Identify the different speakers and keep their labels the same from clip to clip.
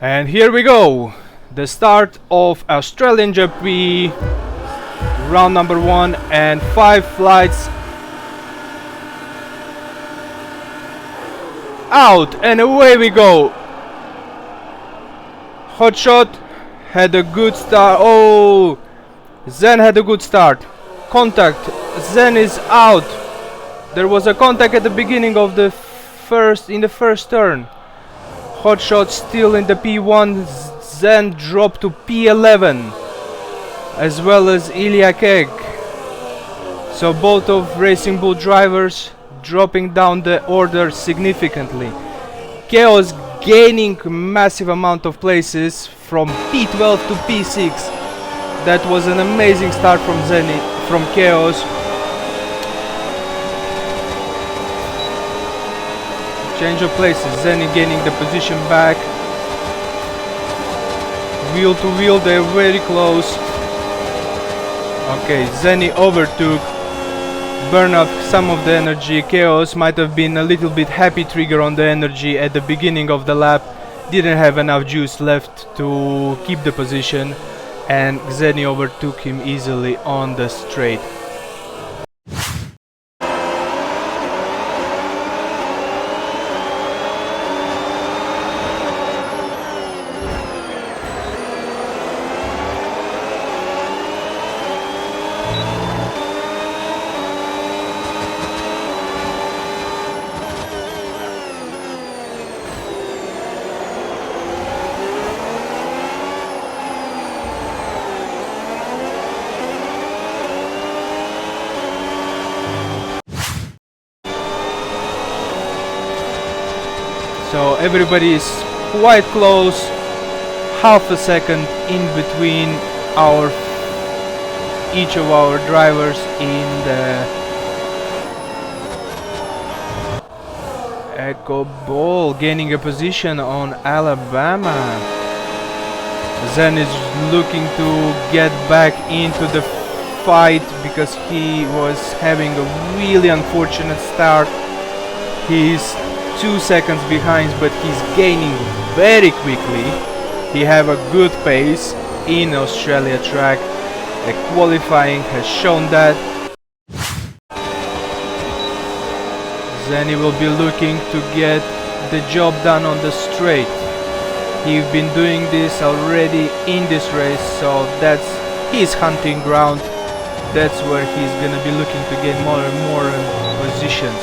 Speaker 1: And here we go, the start of Australian Grand Prix, round number 1 and 5 flights out, and away we go. Hotshot had a good start. Oh, Zen had a good start. Contact, Zen is out. There was a contact at the beginning of the first turn. Hotshot still in the P1, Zen dropped to P11, as well as Ilya Keg. So both of Racing Bull drivers dropping down the order significantly. Chaos gaining massive amount of places from P12 to P6. That was an amazing start from Chaos. Change of places, Zenny gaining the position back. Wheel to wheel, they're very close. Okay, Zenny overtook, burn up some of the energy. Chaos might have been a little bit happy trigger on the energy at the beginning of the lap. Didn't have enough juice left to keep the position, and Zenny overtook him easily on the straight. So everybody is quite close, half a second in between each of our drivers in the Echo Ball, gaining a position on Alabama. Zen is looking to get back into the fight because he was having a really unfortunate start. He's 2 seconds behind, but he's gaining very quickly. He have a good pace in Australia track. The qualifying has shown that. Zenny will be looking to get the job done on the straight. He's been doing this already in this race, so that's his hunting ground. That's where he's gonna be looking to gain more and more positions.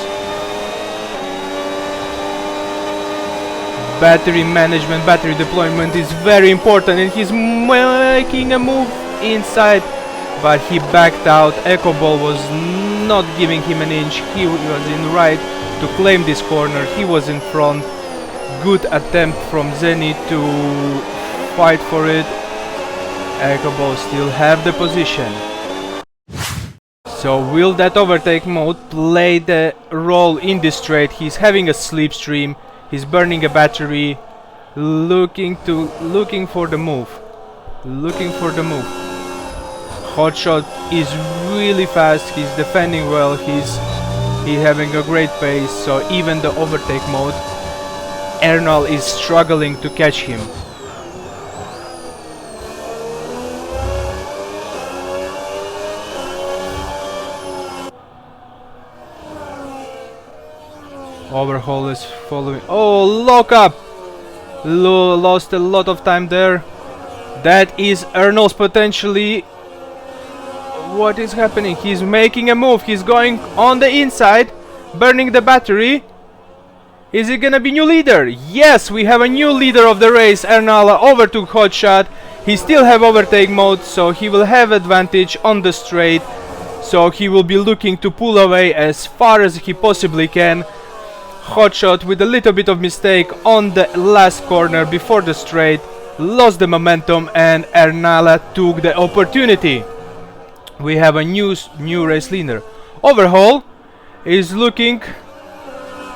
Speaker 1: Battery management, battery deployment is very important, and he's making a move inside, but he backed out. Echo Ball was not giving him an inch. He was in right to claim this corner. He was in front. Good attempt from Zenny to fight for it. Echo Ball still have the position. So will that overtake mode play the role in this straight? He's having a slipstream. He's burning a battery, looking for the move. Hotshot is really fast. He's defending well. He's having a great pace. So even the overtake mode, Ernal is struggling to catch him. Overhaul is following. Oh, lock up! Lost a lot of time there. That is Ernal's potentially. What is happening? He's making a move. He's going on the inside, burning the battery. Is it gonna be new leader? Yes, we have a new leader of the race. Ernal overtook Hotshot. He still have overtake mode, so he will have advantage on the straight. So he will be looking to pull away as far as he possibly can. Hotshot with a little bit of mistake on the last corner before the straight, lost the momentum, and Ernala took the opportunity. We have a new race leader. Overhaul is looking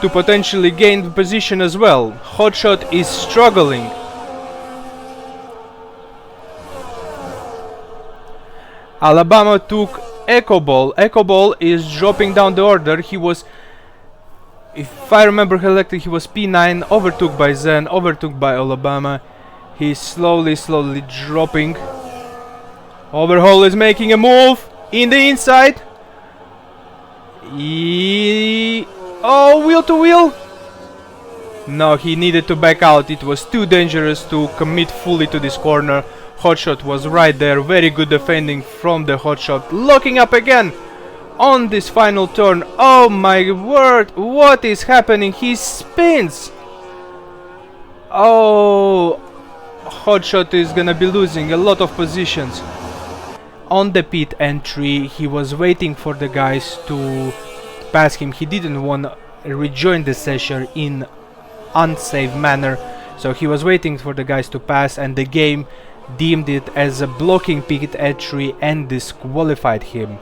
Speaker 1: to potentially gain the position as well. Hotshot is struggling. Alabama took Echo Ball. Echo Ball is dropping down the order. He was, if I remember correctly, he was P9, overtook by Zen, overtook by Alabama. He's slowly dropping. Overhaul is making a move in the inside. Oh, wheel to wheel. No, he needed to back out. It was too dangerous to commit fully to this corner. Hotshot was right there. Very good defending from the Hotshot. Locking up again on this final turn. Oh my word, what is happening? He spins. Oh, Hotshot is gonna be losing a lot of positions. On the pit entry, he was waiting for the guys to pass him. He didn't want to rejoin the session in unsafe manner, so he was waiting for the guys to pass, and the game deemed it as a blocking pit entry and disqualified him.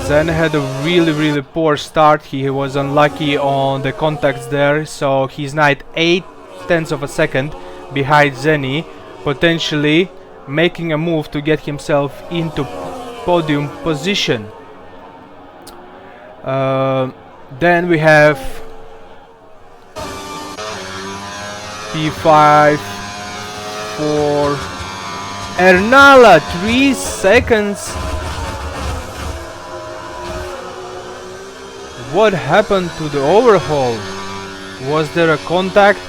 Speaker 1: Zen had a really poor start. He was unlucky on the contacts there, so he's now at 0.8 of a second behind Zeni, potentially making a move to get himself into podium position. Then we have P5 for Ernala, 3 seconds. What happened to the overhaul? Was there a contact?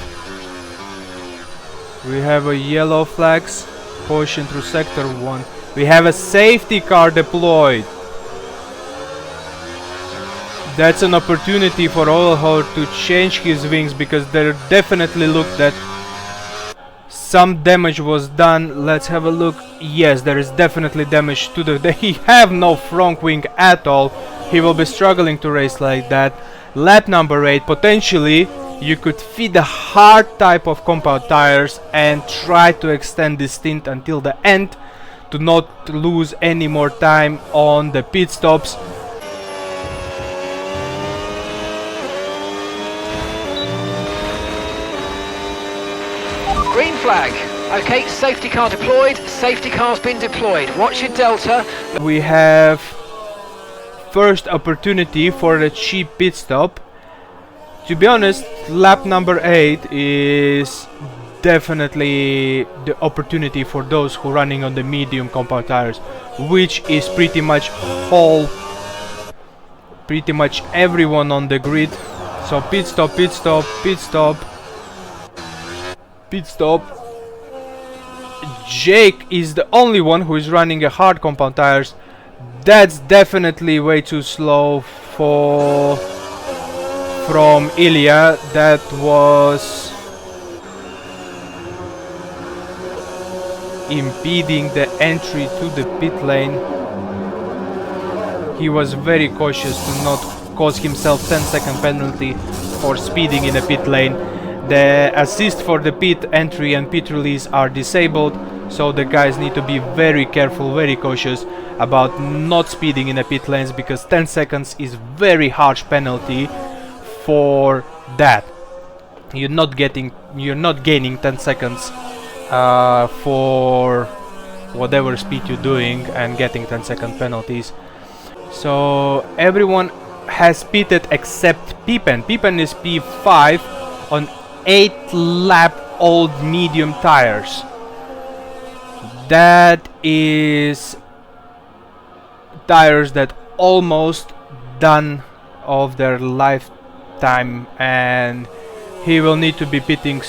Speaker 1: We have a yellow flags, caution through sector 1. We have a safety car deployed. That's an opportunity for overhaul to change his wings, because there definitely looked that some damage was done. Let's have a look. Yes, there is definitely damage to the... He have no front wing at all. He will be struggling to race like that. Lap number 8, potentially you could feed the hard type of compound tires and try to extend this stint until the end to not lose any more time on the pit stops.
Speaker 2: Green flag. Okay, safety car deployed. Safety car's been deployed. Watch your delta.
Speaker 1: We have first opportunity for a cheap pit stop. To be honest, lap number 8 is definitely the opportunity for those who are running on the medium compound tires, which is pretty much everyone on the grid. So pit stop, pit stop, pit stop, pit stop. Jake is the only one who is running a hard compound tires. That's definitely way too slow from Ilya. That was impeding the entry to the pit lane. He was very cautious to not cause himself 10-second penalty for speeding in the pit lane. The assist for the pit entry and pit release are disabled, so the guys need to be very careful, very cautious about not speeding in the pit lanes, because 10 seconds is very harsh penalty for that. You're not gaining 10 seconds for whatever speed you're doing and getting 10-second penalties. So everyone has pitted except Pippen. Pippen is P5 on 8-lap old medium tires. That is tires that almost done of their lifetime, and he will need to be pitting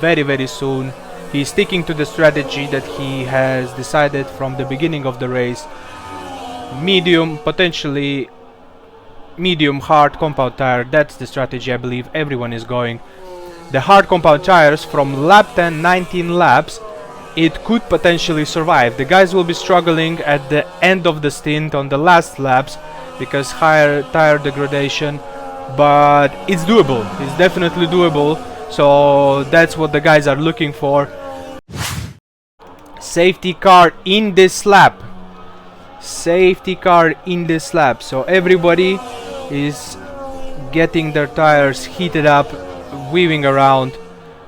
Speaker 1: very soon. He's sticking to the strategy that he has decided from the beginning of the race. Medium, potentially medium hard compound tire. That's the strategy I believe everyone is going. The hard compound tires from lap 10, 19 laps, it could potentially survive. The guys will be struggling at the end of the stint on the last laps because higher tire degradation, but it's doable. It's definitely doable. So that's what the guys are looking for. Safety car in this lap. Safety car in this lap. So everybody is getting their tires heated up, weaving around,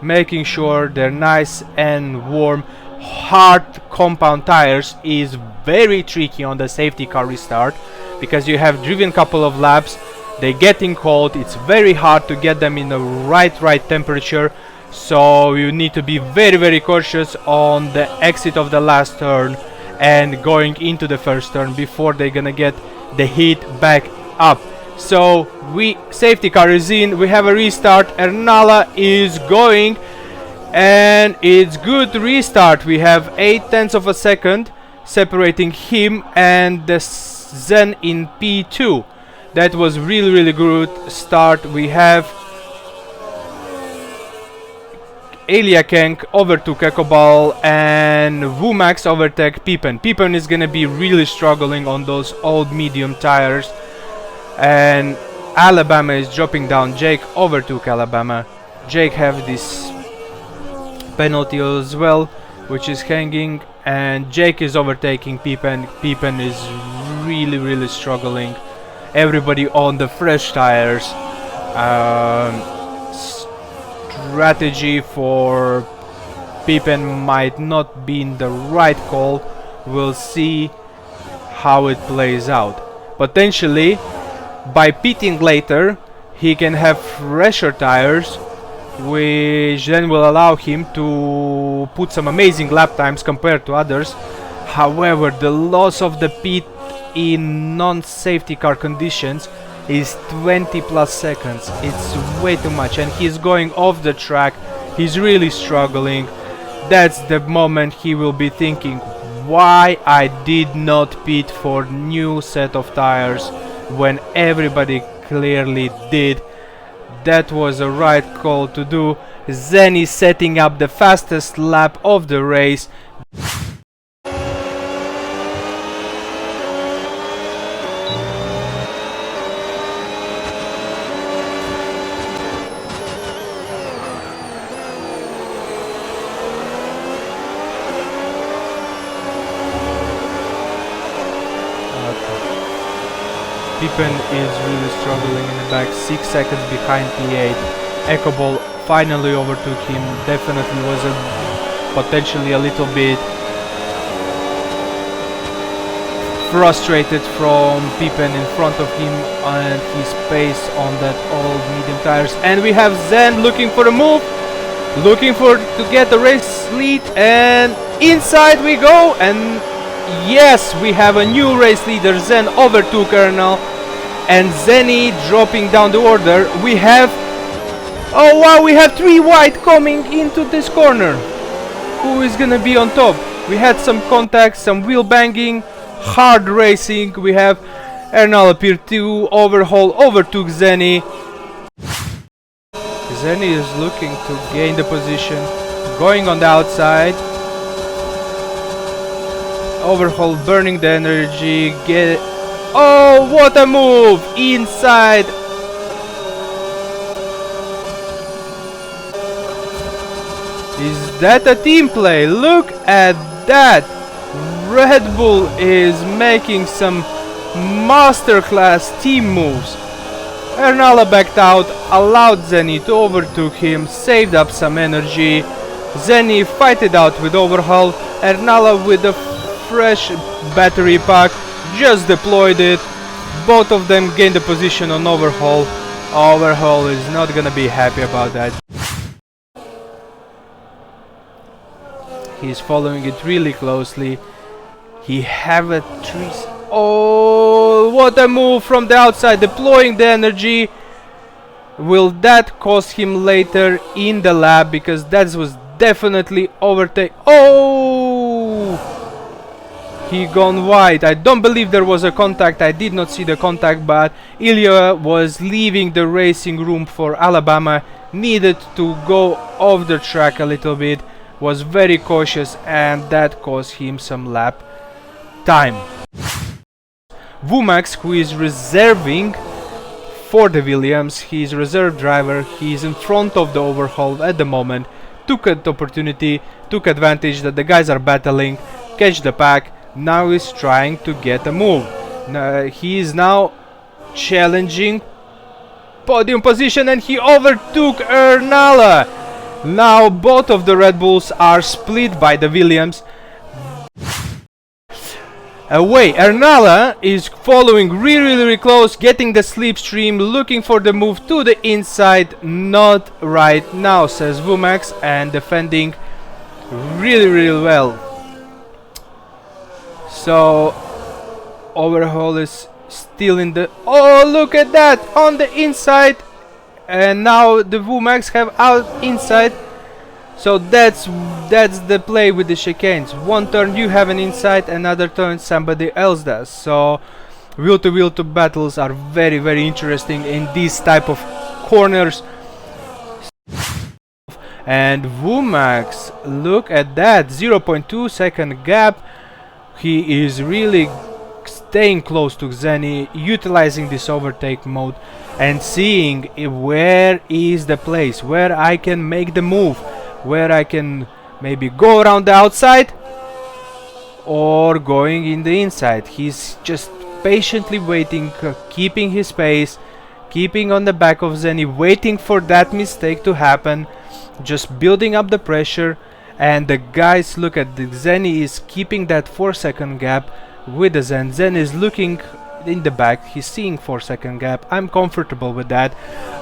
Speaker 1: making sure they're nice and warm. Hard compound tires is very tricky on the safety car restart because you have driven a couple of laps, they're getting cold, it's very hard to get them in the right temperature. so you need to be very cautious on the exit of the last turn and going into the first turn before they're gonna get the heat back up. So safety car is in, we have a restart, Ernala is going, and it's good restart. We have 8/10 of a second separating him and the Zen in P2. That was really good start. We have Elia Kenk overtook Ecobal and Wumax overtook Pippen. Pippen is gonna be really struggling on those old medium tires, and Alabama is dropping down. Jake overtook Alabama. Jake have this penalty as well, which is hanging, and Jake is overtaking Pippen. Pippen is really struggling. Everybody on the fresh tires. Strategy for Pippen might not be the right call. We'll see how it plays out. Potentially, by pitting later, he can have fresher tires, which then will allow him to put some amazing lap times compared to others. However, the loss of the pit in non-safety car conditions is 20+ seconds. It's way too much, and he's going off the track. He's really struggling. That's the moment he will be thinking, why I did not pit for new set of tires when everybody clearly did. That was a right call to do. Zen is setting up the fastest lap of the race. Pippen is really struggling in the back, 6 seconds behind P8. Ecoball finally overtook him. Definitely was potentially a little bit frustrated from Pippen in front of him and his pace on that old medium tires. And we have Zen looking for a move, looking to get the race lead, and inside we go, and yes, we have a new race leader. Zen overtook Ernal, and Zeni dropping down the order. We have, oh wow, we have 3 white coming into this corner. Who is gonna be on top? We had some contacts, some wheel banging, hard racing. We have Ernal appear to overtook Zeni. Zeni is looking to gain the position, going on the outside. Overhaul burning the energy, oh, what a move! Inside! Is that a team play? Look at that! Red Bull is making some masterclass team moves. Ernala backed out, allowed Zeni to overtook him, saved up some energy. Zeni fight it out with Overhaul. Ernala with a fresh battery pack just deployed it. Both of them gained the position on Overhaul. Overhaul is not gonna be happy about that. He's following it really closely. He have a trees. Oh, what a move from the outside, deploying the energy. Will that cost him later in the lap, because that was definitely overtake. Oh, he gone wide. I don't believe there was a contact. I did not see the contact, but Ilya was leaving the racing room for Alabama, needed to go off the track a little bit, was very cautious, and that cost him some lap time. Wumax, who is reserving for the Williams, he is reserve driver, he is in front of the Overhaul at the moment, took an opportunity, took advantage that the guys are battling, catch the pack. Now he's trying to get a move. He is now challenging podium position, and he overtook Ernala. Now both of the Red Bulls are split by the Williams. away. Ernala is following really close, getting the slipstream, looking for the move to the inside. Not right now, says Vumax, and defending really well. So Overhaul is still in the... Oh, look at that! On the inside! And now the Vumax have out inside. So that's the play with the chicanes. One turn you have an inside, another turn somebody else does. So wheel to battles are very interesting in these type of corners. And Vumax, look at that, 0.2 second gap. He is really staying close to Xeni, utilizing this overtake mode and seeing where is the place where I can make the move, where I can maybe go around the outside or going in the inside. He's just patiently waiting, keeping his pace, keeping on the back of Xeni, waiting for that mistake to happen, just building up the pressure. And the guys, look at the Xeni is keeping that 4-second gap with the Zen. Zen is looking in the back, he's seeing 4-second gap. I'm comfortable with that.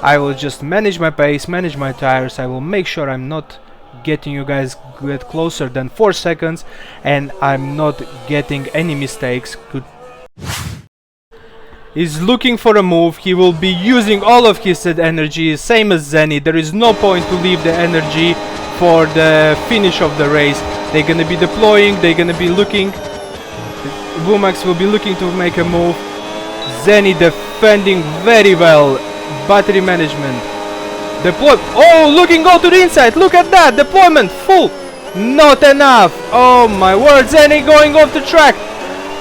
Speaker 1: I will just manage my pace, manage my tires. I will make sure I'm not getting you guys get closer than 4 seconds, and I'm not getting any mistakes. Good. He's looking for a move. He will be using all of his energy, same as Zeni. There is no point to leave the energy for the finish of the race. They're gonna be deploying, they're gonna be looking. Vumax will be looking to make a move. Zeni defending very well. Battery management. Deploy. Oh, looking go to the inside. Look at that. Deployment full. Not enough. Oh my word. Zeni going off the track.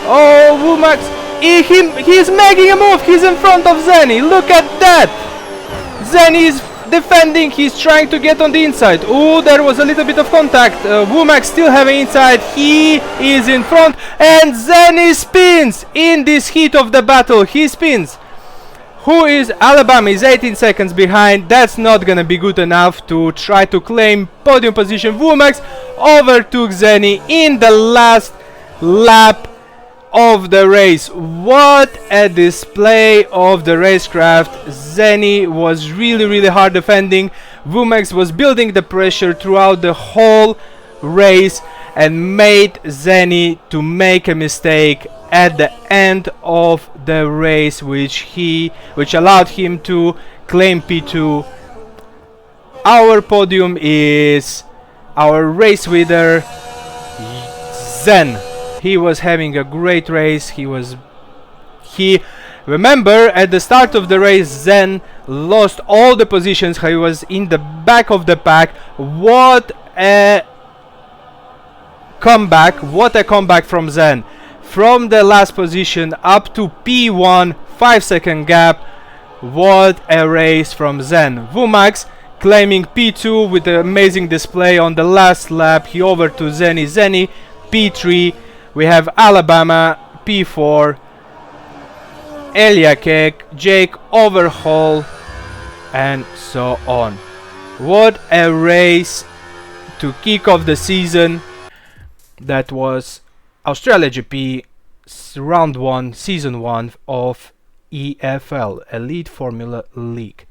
Speaker 1: Oh, Vumax. He's making a move. He's in front of Zeni. Look at that. Zeni is defending. He's trying to get on the inside. Oh, there was a little bit of contact. Vumax still having inside. He is in front. And Zeni spins in this heat of the battle. He spins. Who is Alabama is 18 seconds behind. That's not gonna be good enough to try to claim podium position. Vumax overtook Zeni in the last lap of the race. What a display of the racecraft. Zeni was really hard defending. Vumax was building the pressure throughout the whole race and made Zeni to make a mistake at the end of the race, which allowed him to claim P2. Our podium is our race winner, Zen. He was having a great race. Remember, at the start of the race, Zen lost all the positions. He was in the back of the pack. What a comeback. What a comeback from Zen. From the last position up to P1, 5-second gap. What a race from Zen. Vumax claiming P2 with an amazing display on the last lap. He over to Zeni. Zeni P3. We have Alabama P4, Elia Kek, Jake Overhaul, and so on. What a race to kick off the season. That was Australia GP round 1, season 1 of EFL, Elite Formula League.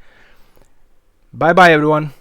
Speaker 1: Bye bye everyone.